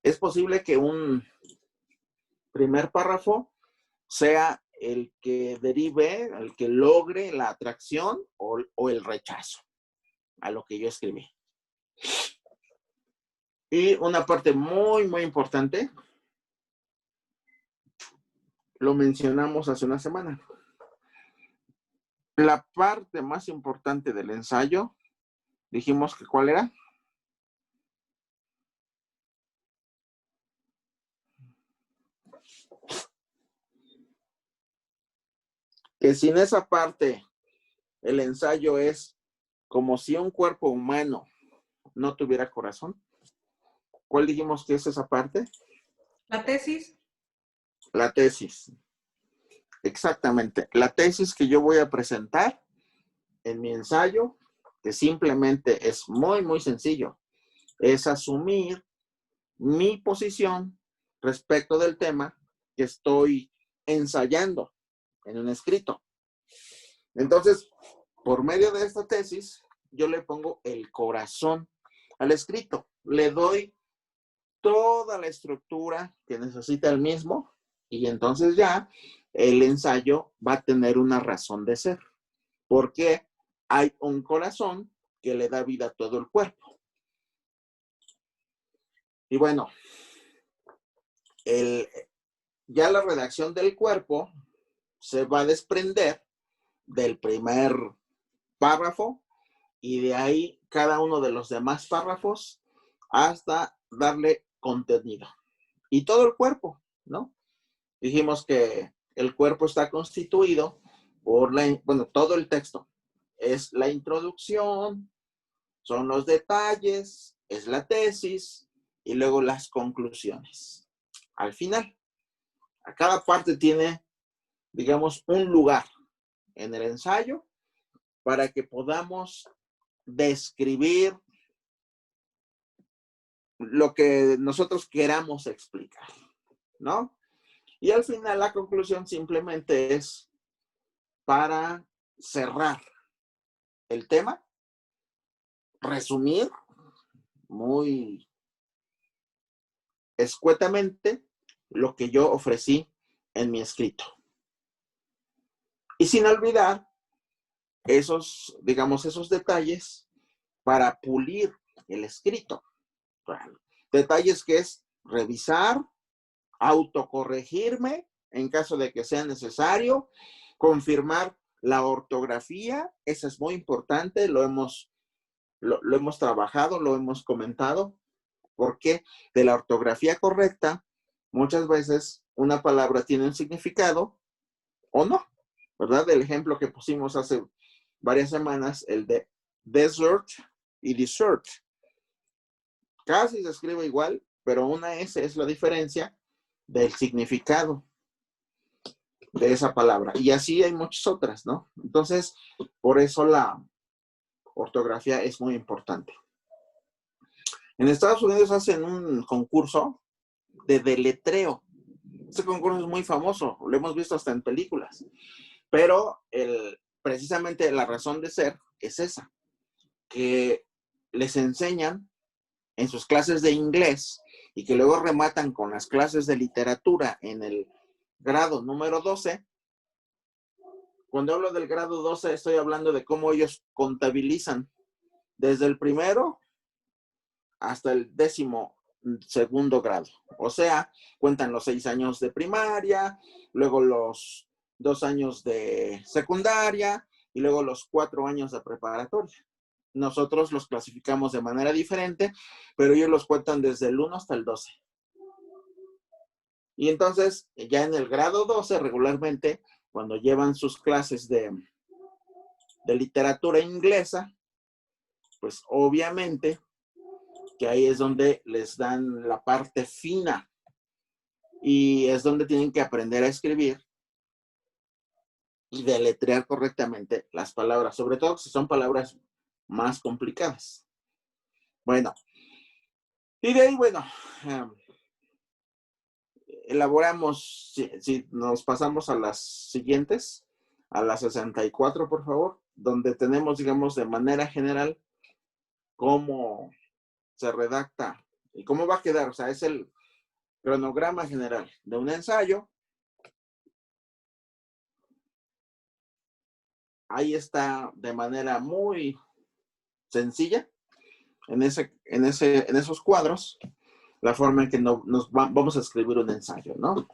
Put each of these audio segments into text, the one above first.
es posible que un primer párrafo sea el que derive, el que logre la atracción o el rechazo a lo que yo escribí. Y una parte muy, muy importante, lo mencionamos hace una semana. La parte más importante del ensayo, dijimos que ¿cuál era? Que sin esa parte, el ensayo es como si un cuerpo humano no tuviera corazón. ¿Cuál dijimos que es esa parte? La tesis. La tesis. Exactamente. La tesis que yo voy a presentar en mi ensayo, que simplemente es muy, muy sencillo, es asumir mi posición respecto del tema que estoy ensayando en un escrito. Entonces, por medio de esta tesis, yo le pongo el corazón al escrito. Le doy toda la estructura que necesita el mismo y entonces ya el ensayo va a tener una razón de ser. Porque hay un corazón que le da vida a todo el cuerpo. Y bueno, ya la redacción del cuerpo se va a desprender del primer párrafo y de ahí cada uno de los demás párrafos hasta darle contenido. Y todo el cuerpo, ¿no? Dijimos que el cuerpo está constituido por todo el texto. Es la introducción, son los detalles, es la tesis y luego las conclusiones. Al final, a cada parte tiene, digamos, un lugar en el ensayo para que podamos describir lo que nosotros queramos explicar, ¿no? Y al final la conclusión simplemente es para cerrar el tema, resumir muy escuetamente lo que yo ofrecí en mi escrito. Y sin olvidar esos, digamos, esos detalles para pulir el escrito. Detalles que es revisar, autocorregirme en caso de que sea necesario, confirmar la ortografía, eso es muy importante, lo hemos trabajado, lo hemos comentado, porque de la ortografía correcta, muchas veces una palabra tiene un significado o no, ¿verdad? El ejemplo que pusimos hace varias semanas, el de desert y dessert. Casi se escribe igual, pero una S es la diferencia del significado de esa palabra. Y así hay muchas otras, ¿no? Entonces, por eso la ortografía es muy importante. En Estados Unidos hacen un concurso de deletreo. Este concurso es muy famoso, lo hemos visto hasta en películas. Pero precisamente la razón de ser es esa, que les enseñan en sus clases de inglés y que luego rematan con las clases de literatura en el grado número 12. Cuando hablo del grado 12, estoy hablando de cómo ellos contabilizan desde el primero hasta el 12º grado. O sea, cuentan los 6 años de primaria, luego los 2 años de secundaria y luego los 4 años de preparatoria. Nosotros los clasificamos de manera diferente, pero ellos los cuentan desde el 1 hasta el 12. Y entonces, ya en el grado 12, regularmente, cuando llevan sus clases de literatura inglesa, pues obviamente que ahí es donde les dan la parte fina y es donde tienen que aprender a escribir y deletrear correctamente las palabras, sobre todo si son palabras más complicadas. Bueno, y de ahí, bueno, elaboramos, si nos pasamos a las siguientes, a las 64, por favor, donde tenemos, digamos, de manera general cómo se redacta ¿Y cómo va a quedar? O sea, es el cronograma general de un ensayo. Ahí está de manera muy sencilla, en esos cuadros, la forma en que vamos a escribir un ensayo, ¿no?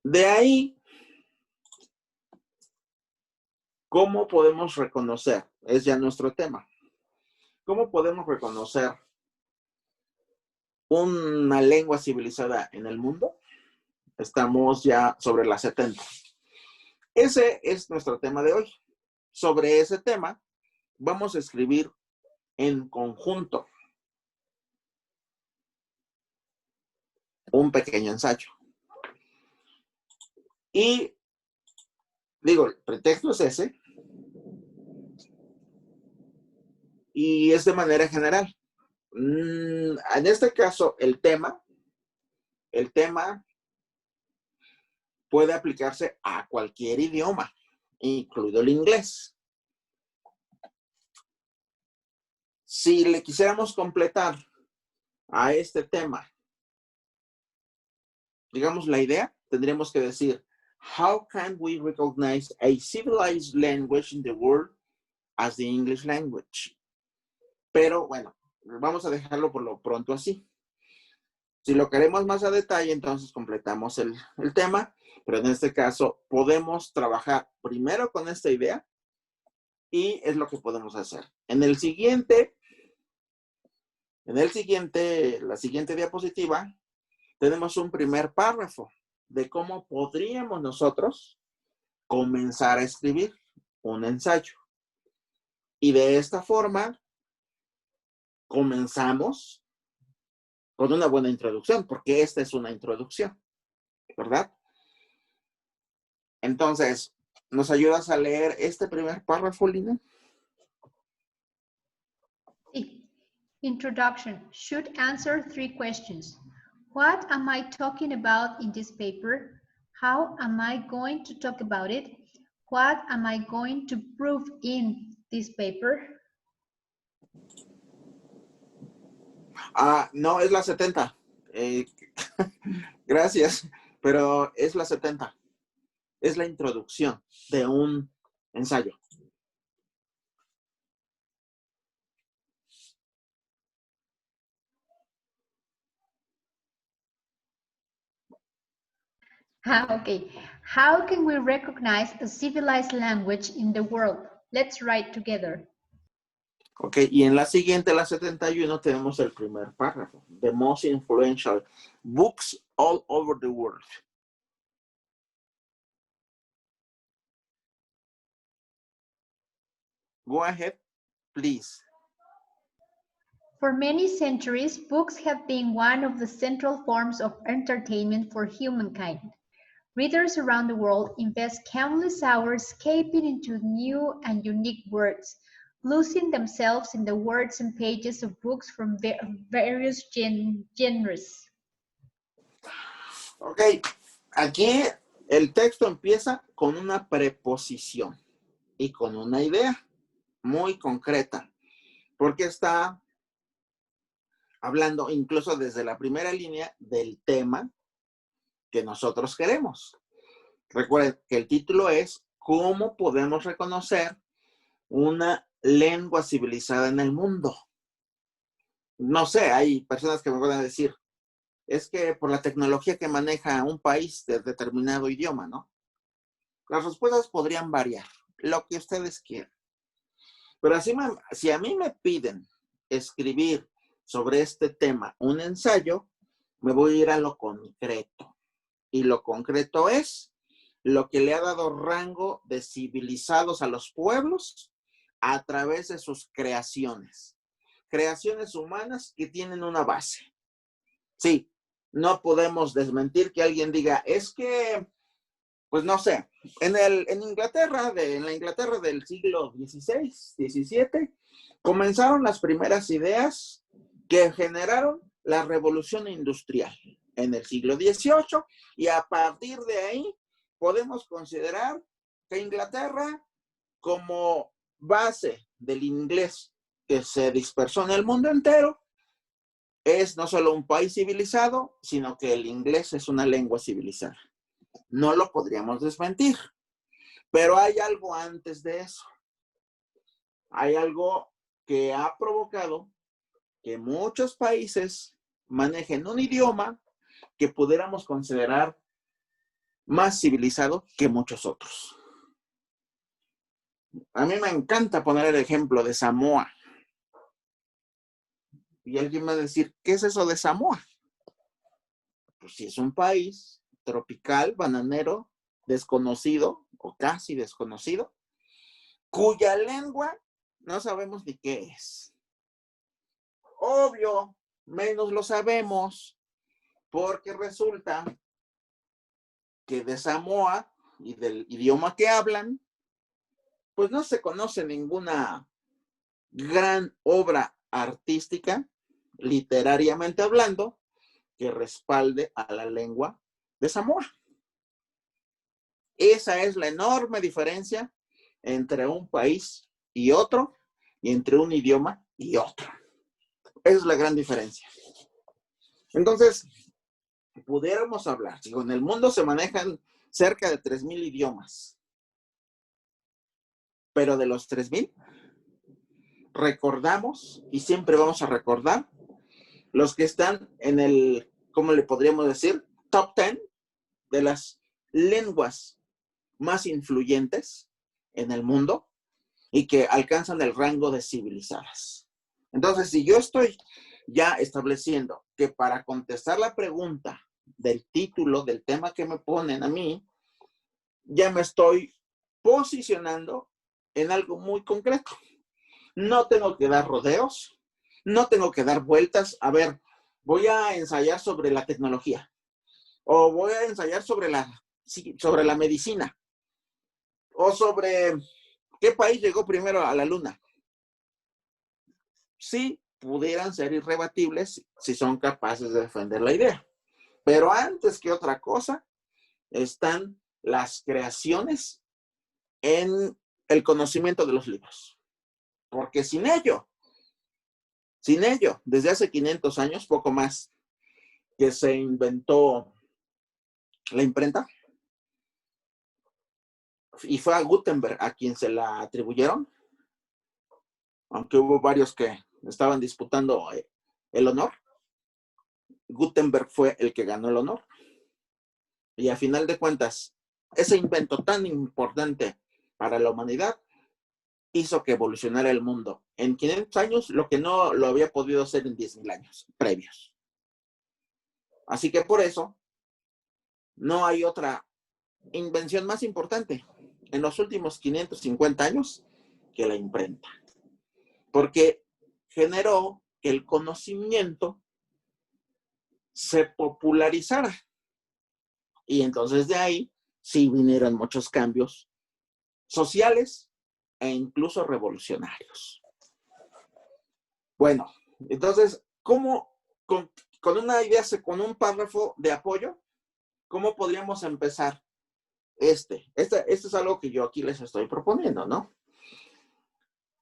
De ahí, ¿cómo podemos reconocer? Es ya nuestro tema. ¿Cómo podemos reconocer una lengua civilizada en el mundo? Estamos ya sobre las 70. Ese es nuestro tema de hoy. Sobre ese tema, vamos a escribir en conjunto un pequeño ensayo. Y digo, el pretexto es ese. Y es de manera general. En este caso, el tema puede aplicarse a cualquier idioma, incluido el inglés. Si le quisiéramos completar a este tema, digamos la idea, tendríamos que decir, how can we recognize a civilized language in the world as the English language? Pero bueno, vamos a dejarlo por lo pronto así. Si lo queremos más a detalle, entonces completamos el tema, pero en este caso podemos trabajar primero con esta idea y es lo que podemos hacer. La siguiente diapositiva, tenemos un primer párrafo de cómo podríamos nosotros comenzar a escribir un ensayo. Y de esta forma, comenzamos con una buena introducción, porque esta es una introducción, ¿verdad? Entonces, ¿nos ayudas a leer este primer párrafo, Lina? Sí. Introduction should answer 3 questions. What am I talking about in this paper? How am I going to talk about it? What am I going to prove in this paper? No, es la 70. Gracias, pero es la 70. Es la introducción de un ensayo. Okay. How can we recognize a civilized language in the world? Let's write together. Ok, y en la siguiente, la 71, tenemos el primer párrafo. The most influential books all over the world. Go ahead, please. For many centuries, books have been one of the central forms of entertainment for humankind. Readers around the world invest countless hours escaping into new and unique worlds, losing themselves in the words and pages of books from various genres. Ok, aquí el texto empieza con una preposición y con una idea muy concreta, porque está hablando incluso desde la primera línea del tema que nosotros queremos. Recuerden que el título es ¿Cómo podemos reconocer una lengua civilizada en el mundo? No sé, hay personas que me van a decir, es que por la tecnología que maneja un país de determinado idioma, ¿no? Las respuestas podrían variar, lo que ustedes quieran. Pero si a mí me piden escribir sobre este tema un ensayo, me voy a ir a lo concreto. Y lo concreto es lo que le ha dado rango de civilizados a los pueblos a través de sus creaciones. Creaciones humanas que tienen una base. Sí, no podemos desmentir que alguien diga, es que, pues no sé, en la Inglaterra del siglo XVI, XVII, comenzaron las primeras ideas que generaron la revolución industrial en el siglo XVIII y a partir de ahí podemos considerar que Inglaterra como base del inglés que se dispersó en el mundo entero, es no solo un país civilizado, sino que el inglés es una lengua civilizada. No lo podríamos desmentir. Pero hay algo antes de eso. Hay algo que ha provocado que muchos países manejen un idioma que pudiéramos considerar más civilizado que muchos otros. A mí me encanta poner el ejemplo de Samoa. Y alguien va a decir, ¿qué es eso de Samoa? Pues si es un país tropical, bananero, desconocido o casi desconocido, cuya lengua no sabemos ni qué es. Obvio, menos lo sabemos, porque resulta que de Samoa y del idioma que hablan, pues no se conoce ninguna gran obra artística, literariamente hablando, que respalde a la lengua de Samoa. Esa es la enorme diferencia entre un país y otro, y entre un idioma y otro. Esa es la gran diferencia. Entonces, pudiéramos hablar, digo, en el mundo se manejan cerca de 3,000 idiomas, pero de los 3,000, recordamos, y siempre vamos a recordar, los que están en el, ¿cómo le podríamos decir? Top 10 de las lenguas más influyentes en el mundo y que alcanzan el rango de civilizadas. Entonces, si yo estoy ya estableciendo que para contestar la pregunta del título, del tema que me ponen a mí, ya me estoy posicionando en algo muy concreto. No tengo que dar rodeos, no tengo que dar vueltas. A ver, voy a ensayar sobre la tecnología o voy a ensayar sobre la medicina o sobre qué país llegó primero a la luna. Sí, pudieran ser irrebatibles si son capaces de defender la idea. Pero antes que otra cosa, están las creaciones en el conocimiento de los libros. Porque sin ello, desde hace 500 años, poco más, que se inventó la imprenta, y fue a Gutenberg a quien se la atribuyeron, aunque hubo varios que estaban disputando el honor. Gutenberg fue el que ganó el honor. Y a final de cuentas, ese invento tan importante para la humanidad hizo que evolucionara el mundo en 500 años, lo que no lo había podido hacer en 10,000 años previos. Así que por eso, no hay otra invención más importante en los últimos 550 años que la imprenta. Porque generó que el conocimiento se popularizara. Y entonces de ahí sí vinieron muchos cambios sociales e incluso revolucionarios. Bueno, entonces, ¿cómo con una idea, con un párrafo de apoyo, cómo podríamos empezar? Este es algo que yo aquí les estoy proponiendo, ¿no?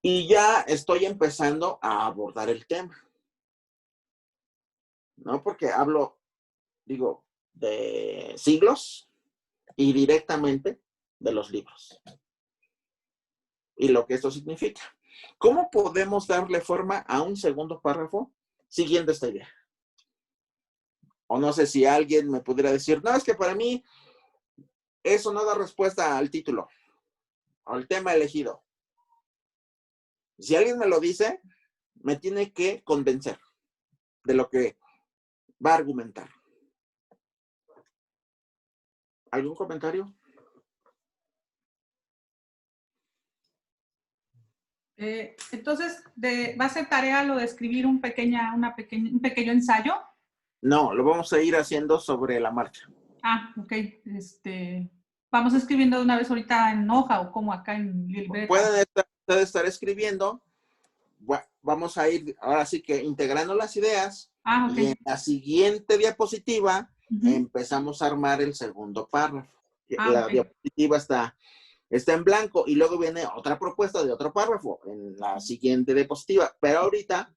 Y ya estoy empezando a abordar el tema, ¿no? Porque hablo, digo, de siglos y directamente de los libros. Y lo que esto significa. ¿Cómo podemos darle forma a un segundo párrafo siguiendo esta idea? O no sé si alguien me pudiera decir, no, es que para mí eso no da respuesta al título o al tema elegido. Si alguien me lo dice, me tiene que convencer de lo que va a argumentar. ¿Algún comentario? Entonces, ¿va a ser tarea lo de escribir un pequeño ensayo? No, lo vamos a ir haciendo sobre la marcha. Ah, ok. Vamos escribiendo de una vez ahorita en hoja o como acá en libreta. Pueden estar escribiendo. Vamos a ir ahora sí que integrando las ideas. Ah, okay. Y en la siguiente diapositiva empezamos a armar el segundo párrafo. La diapositiva está está en blanco y luego viene otra propuesta de otro párrafo en la siguiente diapositiva. Pero ahorita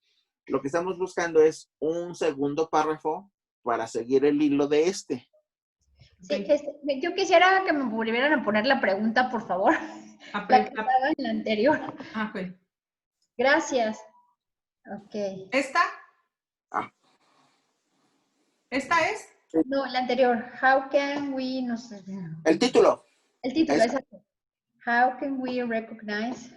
lo que estamos buscando es un segundo párrafo para seguir el hilo de este. Sí, yo quisiera que me volvieran a poner la pregunta, por favor. La que estaba en la anterior. Ok. Gracias. Ok. ¿Esta? Ah. ¿Esta es? No, la anterior. How can we, no sé. El título. El título, Esa. exacto. How can we recognize?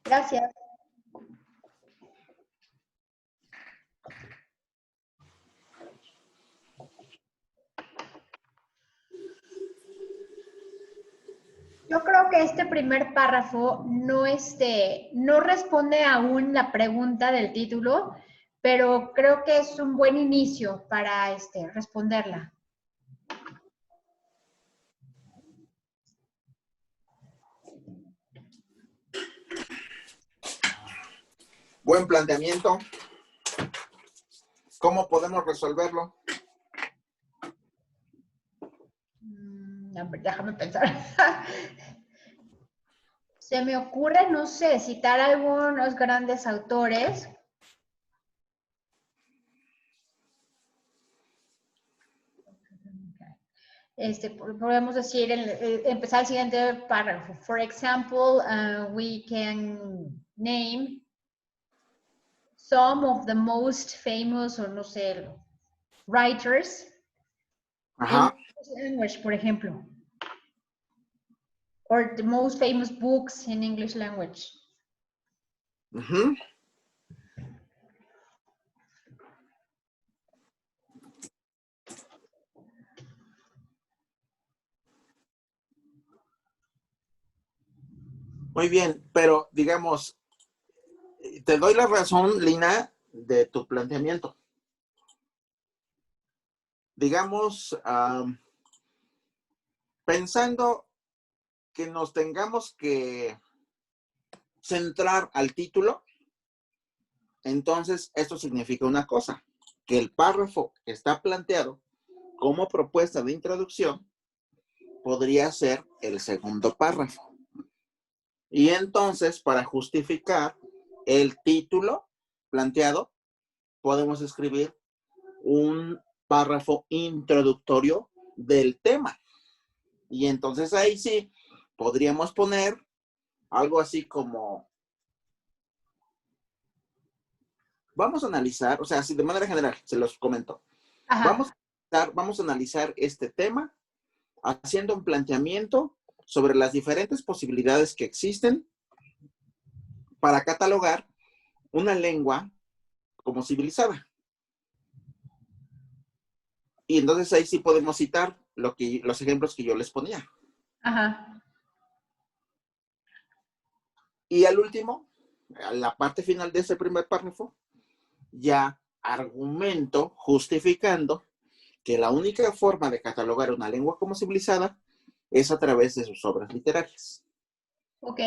Gracias. Yo creo que este primer párrafo no responde aún la pregunta del título, pero creo que es un buen inicio para responderla. Buen planteamiento. ¿Cómo podemos resolverlo? Déjame pensar. Se me ocurre, no sé, citar algunos grandes autores. Podemos decir, empezar el siguiente párrafo. For example, we can name some of the most famous, o no sé, writers Ajá. in English language, por ejemplo. Or the most famous books in English language. Uh-huh. Muy bien, pero digamos, te doy la razón, Lina, de tu planteamiento. Digamos, pensando que nos tengamos que centrar al título, entonces esto significa una cosa, que el párrafo que está planteado como propuesta de introducción podría ser el segundo párrafo. Y entonces, para justificar el título planteado, podemos escribir un párrafo introductorio del tema. Y entonces ahí sí podríamos poner algo así como, vamos a analizar, o sea, así de manera general, se los comento. Vamos a analizar este tema haciendo un planteamiento sobre las diferentes posibilidades que existen para catalogar una lengua como civilizada. Y entonces ahí sí podemos citar los ejemplos que yo les ponía. Ajá. Y al último, a la parte final de ese primer párrafo, ya argumento justificando que la única forma de catalogar una lengua como civilizada es a través de sus obras literarias. Ok.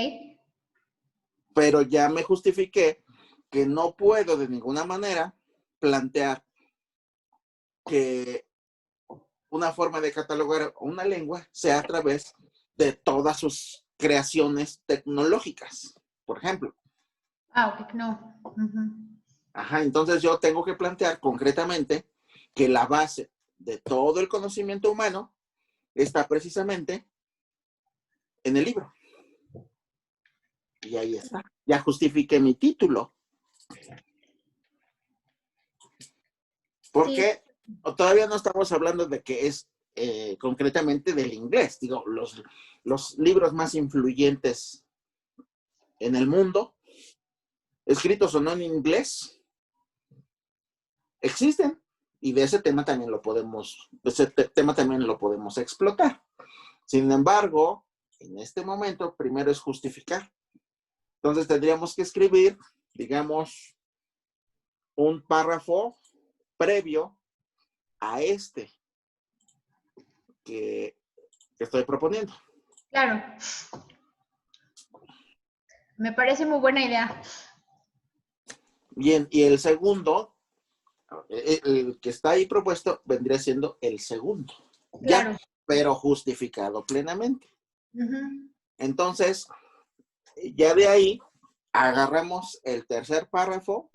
Pero ya me justifiqué que no puedo de ninguna manera plantear que una forma de catalogar una lengua sea a través de todas sus creaciones tecnológicas, por ejemplo. Ok, no. Ajá, entonces yo tengo que plantear concretamente que la base de todo el conocimiento humano está precisamente en el libro. Y ahí está. Ya justifiqué mi título. Porque todavía no estamos hablando de que es concretamente del inglés. Digo, los libros más influyentes en el mundo, escritos o no en inglés, existen. Y de ese tema también lo podemos explotar. Sin embargo, en este momento, primero es justificar. Entonces tendríamos que escribir, digamos, un párrafo previo a este que estoy proponiendo. Claro. Me parece muy buena idea. Bien, y el segundo, el que está ahí propuesto, vendría siendo el segundo. Claro. Ya, pero justificado plenamente. Entonces, ya de ahí agarramos el tercer párrafo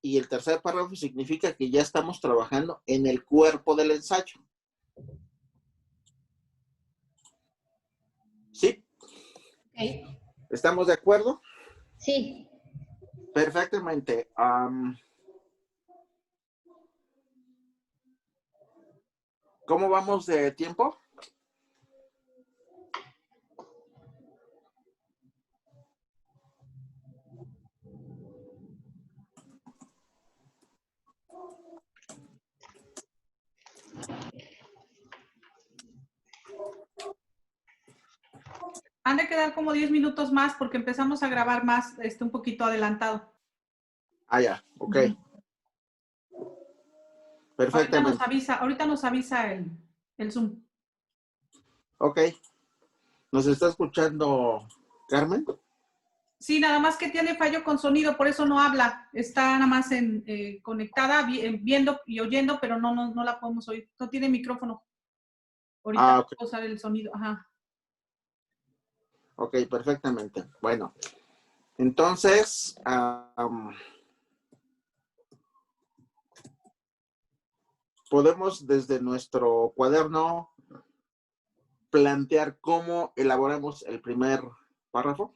y el tercer párrafo significa que ya estamos trabajando en el cuerpo del ensayo. ¿Sí? Okay. ¿Estamos de acuerdo? Sí. Perfectamente. ¿Cómo vamos de tiempo? Han de quedar como 10 minutos más porque empezamos a grabar más, un poquito adelantado. Ah, ya, ok. Perfectamente. Ahorita nos avisa el Zoom. Ok. ¿Nos está escuchando Carmen? Sí, nada más que tiene fallo con sonido, por eso no habla. Está nada más conectada, viendo y oyendo, pero no la podemos oír. No tiene micrófono. Ahorita Ok. puedo usar el sonido. Ajá. Ok, perfectamente. Bueno, entonces, podemos desde nuestro cuaderno plantear cómo elaboramos el primer párrafo.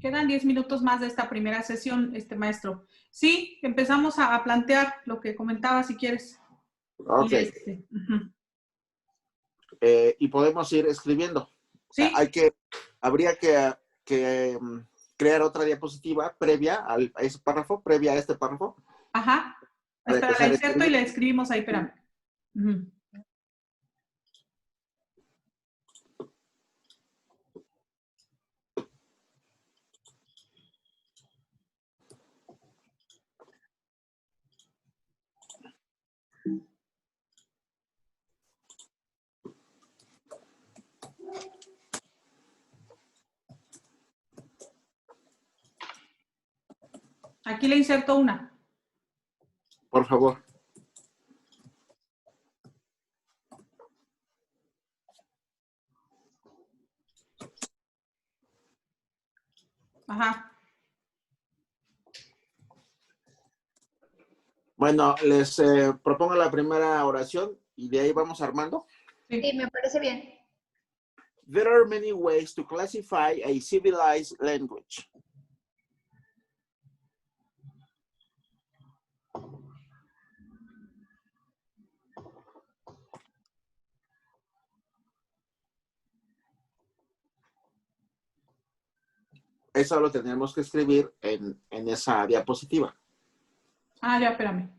Quedan 10 minutos más de esta primera sesión, maestro. Sí, empezamos a plantear lo que comentaba, si quieres. Ok. Y podemos ir escribiendo. Sí. Habría que crear otra diapositiva previa a ese párrafo, previa a este párrafo. Ajá. Para Espera, la empezar a inserto y escribir. la escribimos ahí, espérame. Aquí le inserto una. Por favor. Ajá. Bueno, les propongo la primera oración y de ahí vamos armando. Sí, me parece bien. There are many ways to classify a civilized language. Eso lo tenemos que escribir en esa diapositiva. Ah, ya, espérame.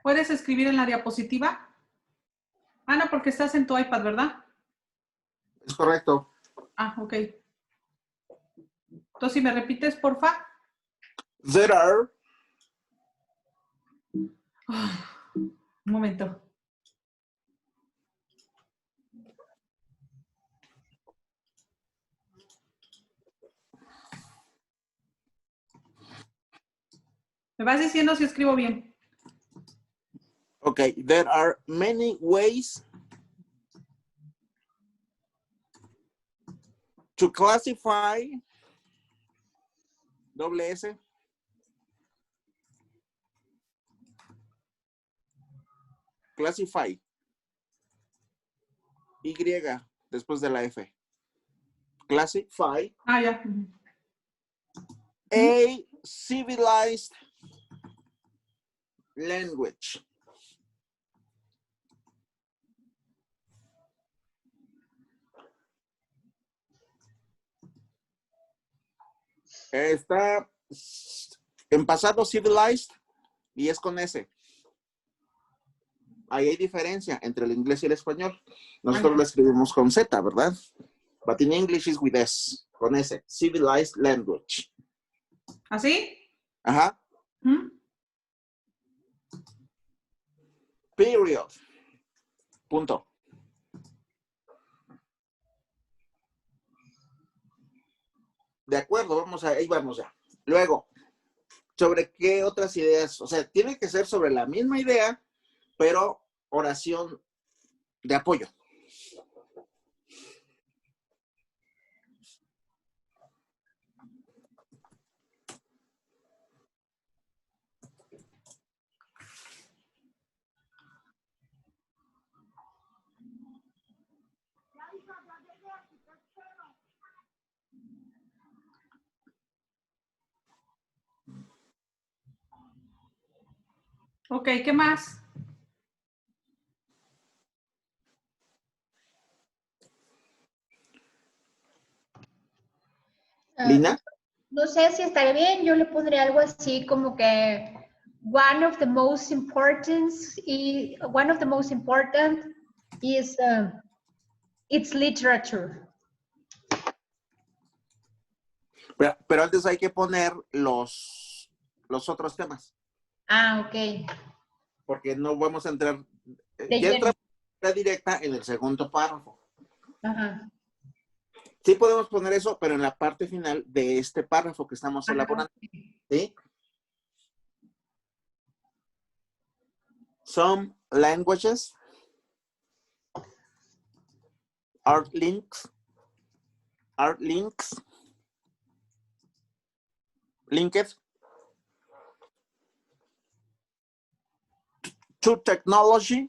¿Puedes escribir en la diapositiva? Ana, porque estás en tu iPad, ¿verdad? Es correcto. Ah, ok. Entonces, si me repites, porfa. There are. Un momento. ¿Me vas diciendo si escribo bien? Okay, there are many ways to classify, doble S, classify, Y después de la F. Classify Ah, ya. a civilized language. Está en pasado civilized y es con S. Ahí hay diferencia entre el inglés y el español. Nosotros lo escribimos con Z, ¿verdad? But in English is with S, con S. Civilized language. ¿Así? Ajá. ¿Mm? Period. Punto. De acuerdo, ahí vamos ya. Luego, ¿sobre qué otras ideas? O sea, tiene que ser sobre la misma idea, pero oración de apoyo. Ok, ¿qué más? Lina. No sé si estaría bien, yo le pondría algo así como que one of the most important is it's literature. Pero antes hay que poner los otros temas. Ah, ok. Porque no vamos a entrar. De Ya lleno. entra directa en el segundo párrafo. Ajá. Sí podemos poner eso, pero en la parte final de este párrafo que estamos elaborando. ¿Sí? Some languages are linked to technology,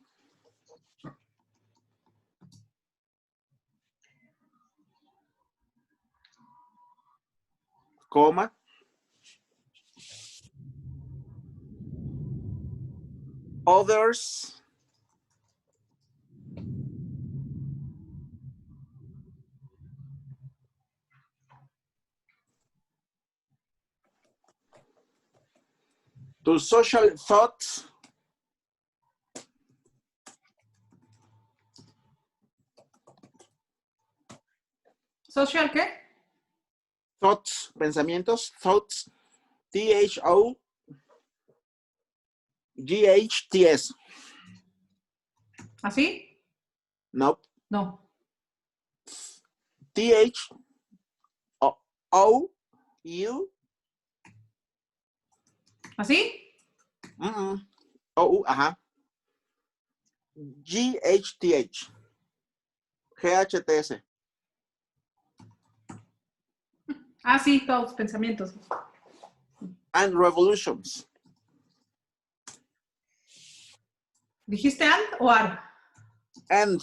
comma, others to social thoughts ¿Social qué? thoughts, pensamientos, thoughts, T-H-O-G-H-T-S. ¿Así? No. No. T-H-O-U. ¿Así? O-U, ajá. G-H-T-H. G-H-T-S. Ah, sí, todos pensamientos. And revolutions. ¿Dijiste and o are? And.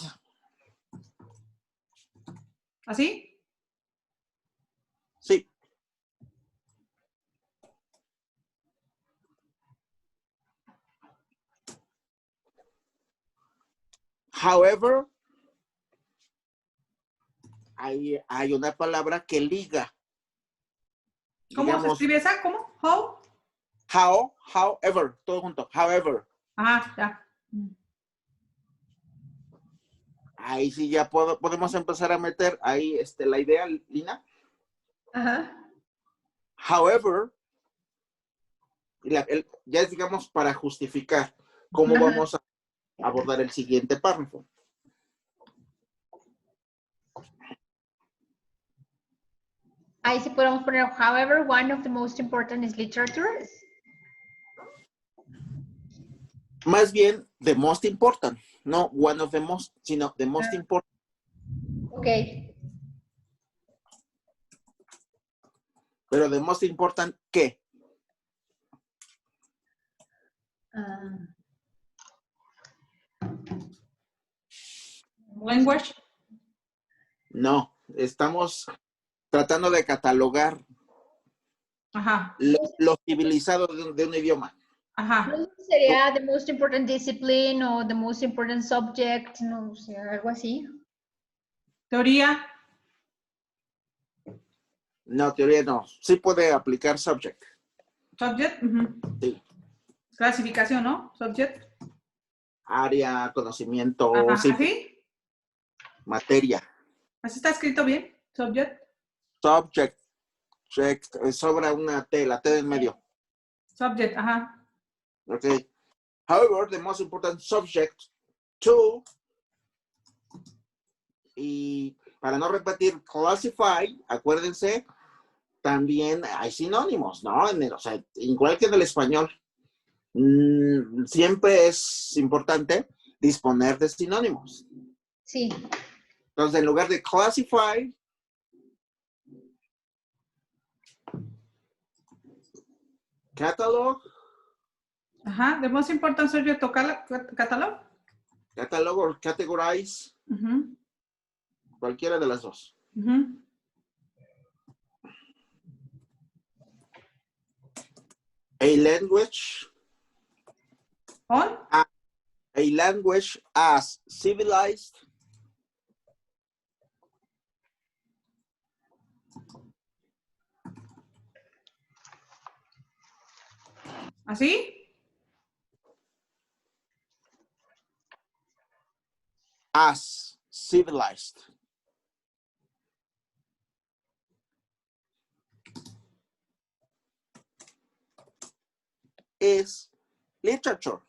¿Así? Sí. However, hay una palabra que liga. ¿Cómo Digamos, se escribe esa? ¿Cómo? however, todo junto, however. Ajá, ya. Ahí sí ya podemos empezar a meter ahí la idea, Lina. Ajá. However, ya es, digamos, para justificar cómo Ajá. vamos a abordar el siguiente párrafo. Ahí sí podemos poner, however, one of the most important is literature. Más bien, the most important. No one of the most, sino the most important. Ok. Pero the most important, ¿qué? Language. No, estamos tratando de catalogar Ajá. lo civilizado de un idioma. Ajá. Sería the most important discipline o the most important subject, no sé, algo así. Teoría. No, teoría no. Sí puede aplicar subject. Subject. Sí. Clasificación, ¿no? Subject. Área, conocimiento, Ajá. sí. ¿Así? Materia. ¿Así está escrito bien? Subject. Subject. Sobra una T, la T en medio. Subject, ajá. Okay. However, the most important subject to, y para no repetir, classify, acuérdense, también hay sinónimos, ¿no? O sea, igual que en el español, siempre es importante disponer de sinónimos. Sí. Entonces, en lugar de classify, catalog, Ajá. The most important subject to catalog. catalog or categorize, cualquiera de las dos. A language. On. A language as civilized. ¿Así? As civilized. Is literature.